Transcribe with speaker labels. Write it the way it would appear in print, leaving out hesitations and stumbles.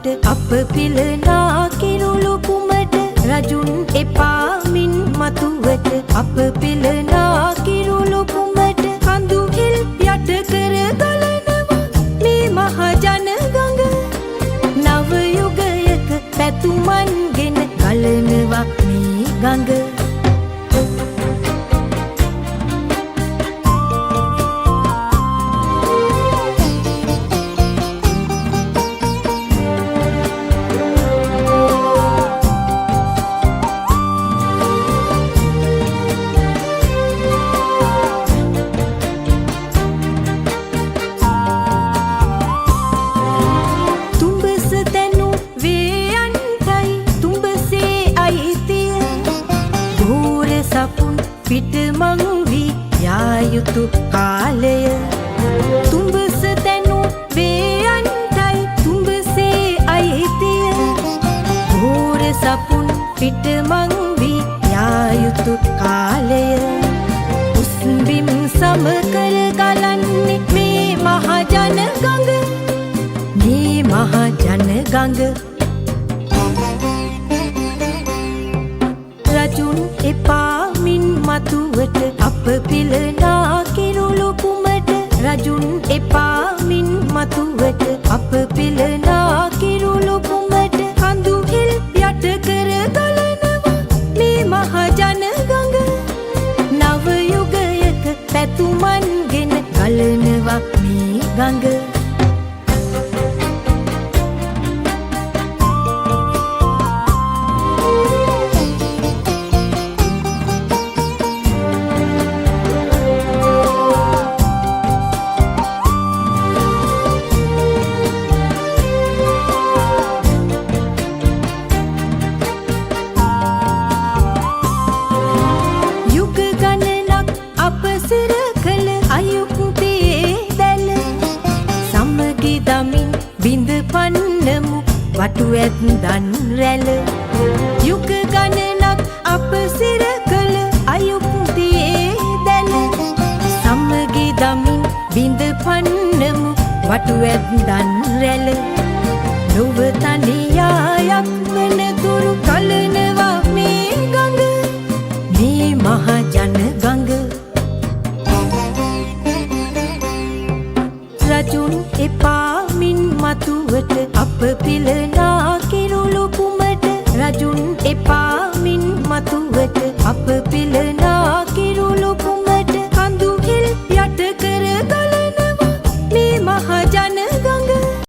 Speaker 1: මතුවට අප පිලනා කිරුළු කුමට රජුන් එපාමින් මතුවට අප පිලනා කිරුළු කුමට කඳු හිල් යට කර ගලනවා මේ මහ ජන ගඟ නව යුගයක පැතුමන්ගෙන ගලනවා මේ ගඟ පිටමං වී යා යුතු කාලය තුඹස තැනු වේයන්ටයි තුඹසේ අයිතිය ගෝර සපුන් පිටමං වී යා යුතු කාලය උස්බිම් සම කර ගලන්නේ මේ මහ ජන ගඟ මේ මහ ජන ගඟ රජුන් එපාමින් මතුවට අප පිලනා කිරුළු කුමට රජුන් එපාමින් මතුවට අප පිලනා කිරුළු කුමට කඳු හිල් යට කර ගලනවා මේ මහ ජන ගඟ නව යුගයක පැතුමන්ගෙන ගලනවා මේ ගඟ බිඳ පන්නමු වටු ඇත්දන් රැළ යුග ගණනක් අප සිර කළ අයුක්තියේ දැල සමගි දමින් බිඳ පන්නමු වටු ඇත්දන් රැළ ලොව තනියායක් වන තුරු කලනවා මේ ගඟ මේ මහ ජන ගඟ රජුන් එපාමින් මතුවට අප පිලනා කිරුළු කුමට රජුන් එපාමින් මතුවට අප පිල